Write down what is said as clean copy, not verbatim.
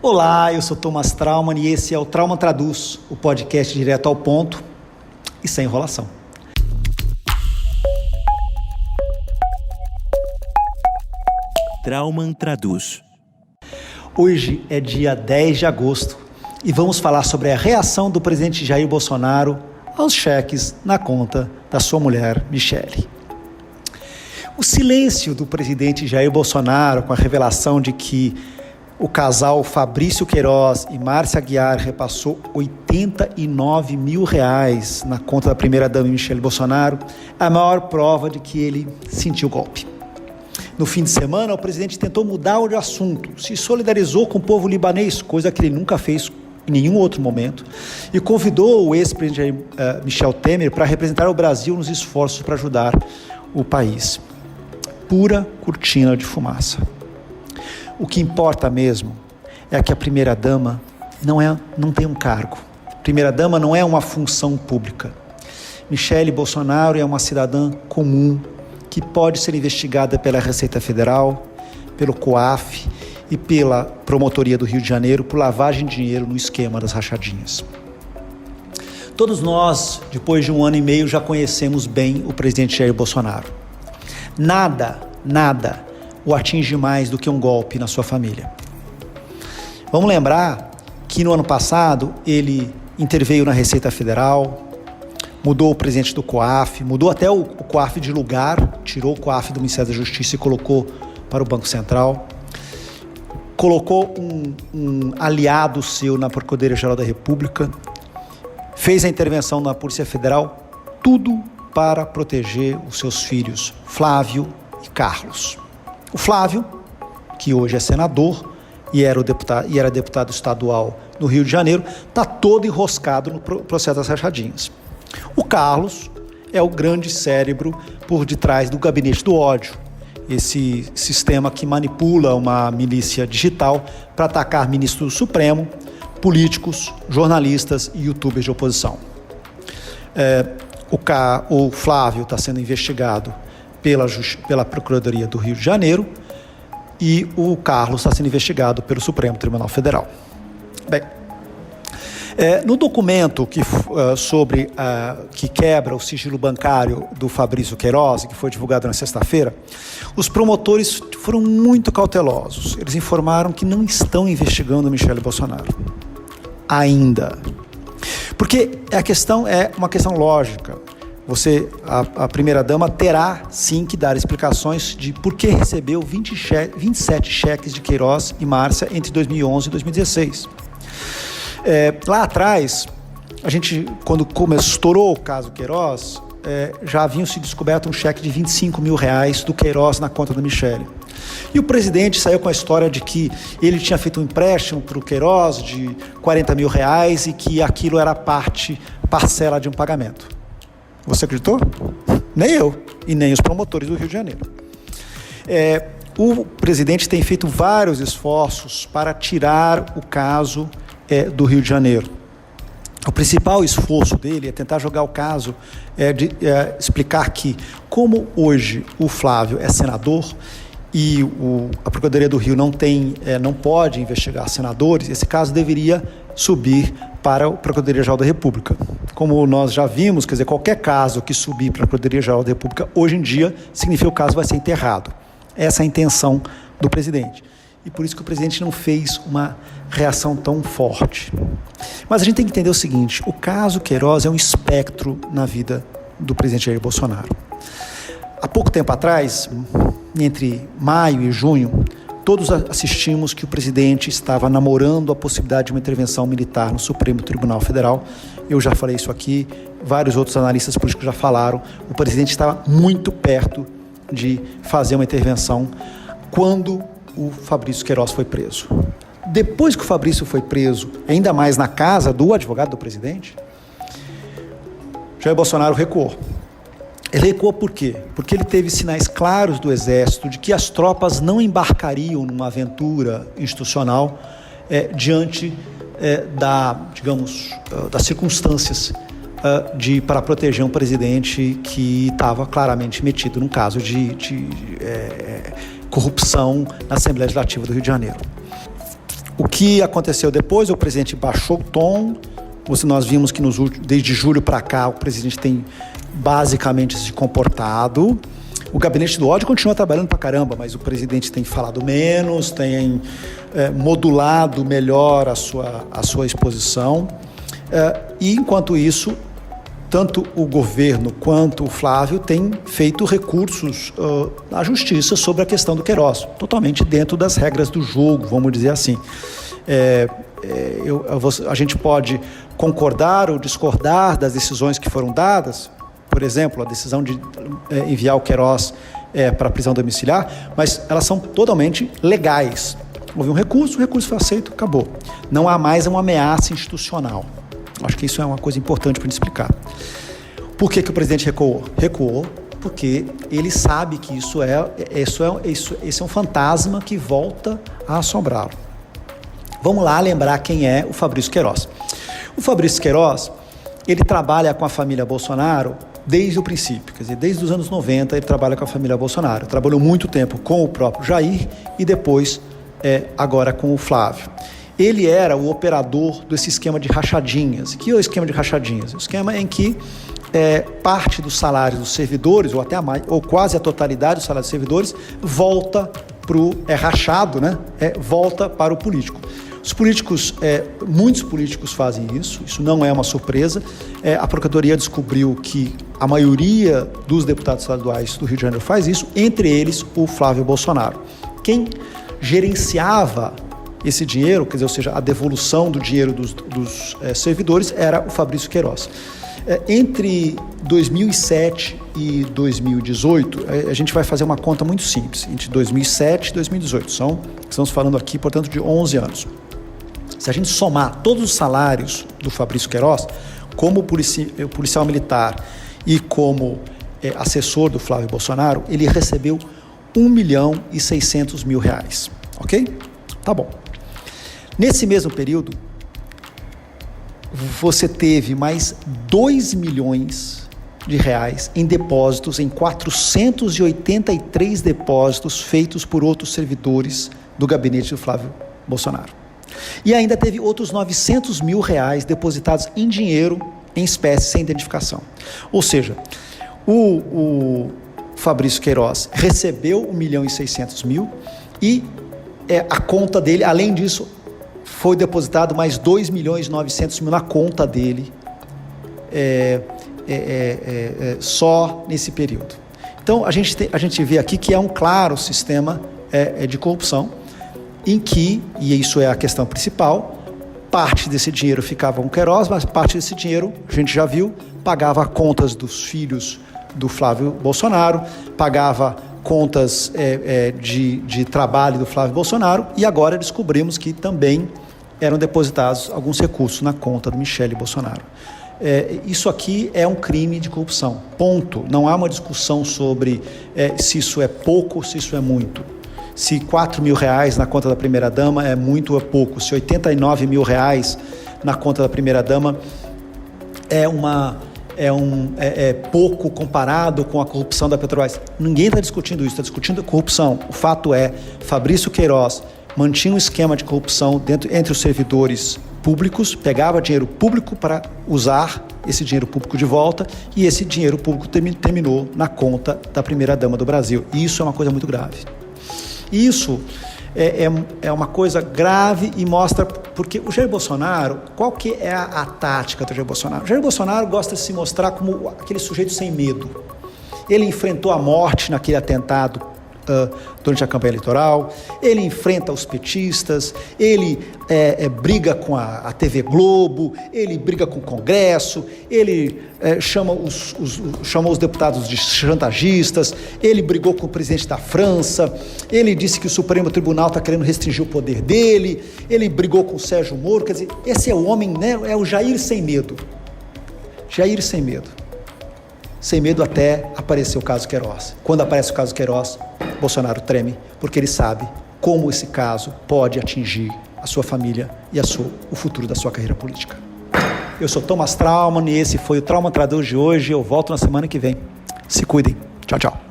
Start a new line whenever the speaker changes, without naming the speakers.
Olá, eu sou Thomas Traumann e esse é o Traumann Traduz, o podcast direto ao ponto e sem enrolação.
Traumann Traduz.
Hoje é dia 10 de agosto e vamos falar sobre a reação do presidente Jair Bolsonaro aos cheques na conta da sua mulher, Michele. O silêncio do presidente Jair Bolsonaro com a revelação de que o casal Fabrício Queiroz e Márcia Aguiar repassou R$89 mil na conta da primeira-dama Michele Bolsonaro é a maior prova de que ele sentiu o golpe. No fim de semana, o presidente tentou mudar o assunto, se solidarizou com o povo libanês, coisa que ele nunca fez em nenhum outro momento, e convidou o ex-presidente Michel Temer para representar o Brasil nos esforços para ajudar o país. Pura cortina de fumaça. O que importa mesmo é que a primeira-dama não tem um cargo. A primeira-dama não é uma função pública. Michele Bolsonaro é uma cidadã comum que pode ser investigada pela Receita Federal, pelo COAF e pela Promotoria do Rio de Janeiro por lavagem de dinheiro no esquema das rachadinhas. Todos nós, depois de 1 ano e meio, já conhecemos bem o presidente Jair Bolsonaro. Nada o atinge mais do que um golpe na sua família. Vamos lembrar que no ano passado ele interveio na Receita Federal, mudou o presidente do COAF, mudou até o COAF de lugar, tirou o COAF do Ministério da Justiça e colocou para o Banco Central, colocou um aliado seu na Procuradoria-Geral da República, fez a intervenção na Polícia Federal, tudo para proteger os seus filhos, Flávio e Carlos. O Flávio, que hoje é senador e era deputado estadual no Rio de Janeiro, está todo enroscado no processo das rachadinhas. O Carlos é o grande cérebro por detrás do gabinete do ódio, esse sistema que manipula uma milícia digital para atacar ministros do Supremo, políticos, jornalistas e youtubers de oposição. O Flávio está sendo investigado pela Procuradoria do Rio de Janeiro e o Carlos está sendo investigado pelo Supremo Tribunal Federal. Bem, no documento que quebra o sigilo bancário do Fabrício Queiroz, que foi divulgado na sexta-feira, os promotores foram muito cautelosos. Eles informaram que não estão investigando Michele Bolsonaro. Ainda. Porque a questão é uma questão lógica. A primeira-dama terá, sim, que dar explicações de por que recebeu 27 cheques de Queiroz e Márcia entre 2011 e 2016. Lá atrás, quando estourou o caso Queiroz, já haviam se descoberto um cheque de R$25 mil do Queiroz na conta da Michele. E o presidente saiu com a história de que ele tinha feito um empréstimo para o Queiroz de R$40 mil e que aquilo era parcela de um pagamento. Você acreditou? Nem eu e nem os promotores do Rio de Janeiro. O presidente tem feito vários esforços para tirar o caso do Rio de Janeiro. O principal esforço dele é tentar jogar o caso, explicar que, como hoje o Flávio é senador e a Procuradoria do Rio não pode investigar senadores, esse caso deveria subir para a Procuradoria-Geral da República. Como nós já vimos, quer dizer, qualquer caso que subir para a Procuradoria-Geral da República, hoje em dia, significa que o caso vai ser enterrado. Essa é a intenção do presidente. E por isso que o presidente não fez uma reação tão forte. Mas a gente tem que entender o seguinte, o caso Queiroz é um espectro na vida do presidente Jair Bolsonaro. Há pouco tempo atrás, entre maio e junho, todos assistimos que o presidente estava namorando a possibilidade de uma intervenção militar no Supremo Tribunal Federal. Eu já falei isso aqui, vários outros analistas políticos já falaram. O presidente estava muito perto de fazer uma intervenção quando o Fabrício Queiroz foi preso. Depois que o Fabrício foi preso, ainda mais na casa do advogado do presidente, Jair Bolsonaro recuou. Ele recuou por quê? Porque ele teve sinais claros do Exército de que as tropas não embarcariam numa aventura institucional diante das circunstâncias para proteger um presidente que estava claramente metido num caso de corrupção na Assembleia Legislativa do Rio de Janeiro. O que aconteceu depois? O presidente baixou o tom. Nós vimos que desde julho para cá o presidente tem basicamente se comportado. O gabinete do ódio continua trabalhando pra caramba, mas o presidente tem falado menos, tem modulado melhor a sua exposição. E enquanto isso, tanto o governo quanto o Flávio têm feito recursos à justiça sobre a questão do Queiroz, totalmente dentro das regras do jogo, vamos dizer assim. A gente pode concordar ou discordar das decisões que foram dadas, por exemplo, a decisão de enviar o Queiroz para a prisão domiciliar, mas elas são totalmente legais. Houve um recurso, o recurso foi aceito, acabou. Não há mais uma ameaça institucional. Acho que isso é uma coisa importante para a gente explicar. Por que o presidente recuou? Recuou porque ele sabe que esse é um fantasma que volta a assombrá-lo. Vamos lá lembrar quem é o Fabrício Queiroz. O Fabrício Queiroz, ele trabalha com a família Bolsonaro desde o princípio, quer dizer, desde os anos 90 ele trabalha com a família Bolsonaro. Trabalhou muito tempo com o próprio Jair e depois agora com o Flávio. Ele era o operador desse esquema de rachadinhas. Que é o esquema de rachadinhas? O esquema em que parte dos salários dos servidores, ou até ou quase a totalidade dos salários dos servidores, volta rachado, né? Volta para o político. Os políticos, muitos políticos fazem isso não é uma surpresa. A Procuradoria descobriu que a maioria dos deputados estaduais do Rio de Janeiro faz isso, entre eles o Flávio Bolsonaro. Quem gerenciava esse dinheiro, quer dizer, ou seja, a devolução do dinheiro dos servidores, era o Fabrício Queiroz. Entre 2007 e 2018, a gente vai fazer uma conta muito simples, entre 2007 e 2018, estamos falando aqui, portanto, de 11 anos. Se a gente somar todos os salários do Fabrício Queiroz, como policial militar e como assessor do Flávio Bolsonaro, ele recebeu R$1.600.000, ok? Tá bom. Nesse mesmo período, você teve mais R$2 milhões em depósitos, em 483 depósitos feitos por outros servidores do gabinete do Flávio Bolsonaro. E ainda teve outros R$900 mil depositados em dinheiro, em espécie, sem identificação. Ou seja, o Fabrício Queiroz recebeu R$1.600.000 e a conta dele, além disso, foi depositado mais R$2.900.000 na conta dele, só nesse período. Então, a gente vê aqui que é um claro sistema de corrupção, em que, e isso é a questão principal, parte desse dinheiro ficava com Queiroz, mas parte desse dinheiro, a gente já viu, pagava contas dos filhos do Flávio Bolsonaro, pagava contas de trabalho do Flávio Bolsonaro, e agora descobrimos que também eram depositados alguns recursos na conta do Michele Bolsonaro. Isso aqui é um crime de corrupção, ponto. Não há uma discussão sobre se isso é pouco ou se isso é muito. Se R$4 mil na conta da primeira-dama é muito ou é pouco. Se R$89 mil na conta da primeira-dama é pouco comparado com a corrupção da Petrobras. Ninguém está discutindo isso, está discutindo a corrupção. O fato é, Fabrício Queiroz mantinha um esquema de corrupção entre os servidores públicos, pegava dinheiro público para usar esse dinheiro público de volta, e esse dinheiro público terminou na conta da primeira-dama do Brasil. E isso é uma coisa muito grave. Isso é uma coisa grave e mostra, porque o Jair Bolsonaro, qual que é a tática do Jair Bolsonaro? O Jair Bolsonaro gosta de se mostrar como aquele sujeito sem medo. Ele enfrentou a morte naquele atentado durante a campanha eleitoral, ele enfrenta os petistas, ele briga com a TV Globo, ele briga com o Congresso, ele chama os deputados de chantagistas, ele brigou com o presidente da França, ele disse que o Supremo Tribunal está querendo restringir o poder dele, ele brigou com o Sérgio Moro, quer dizer, esse é o homem, né? É o Jair sem medo. Jair sem medo. Sem medo até aparecer o caso Queiroz. Quando aparece o caso Queiroz, Bolsonaro treme, porque ele sabe como esse caso pode atingir a sua família e o futuro da sua carreira política. Eu sou Thomas Trauman e esse foi o Trauma Traduz de hoje. Eu volto na semana que vem. Se cuidem. Tchau, tchau.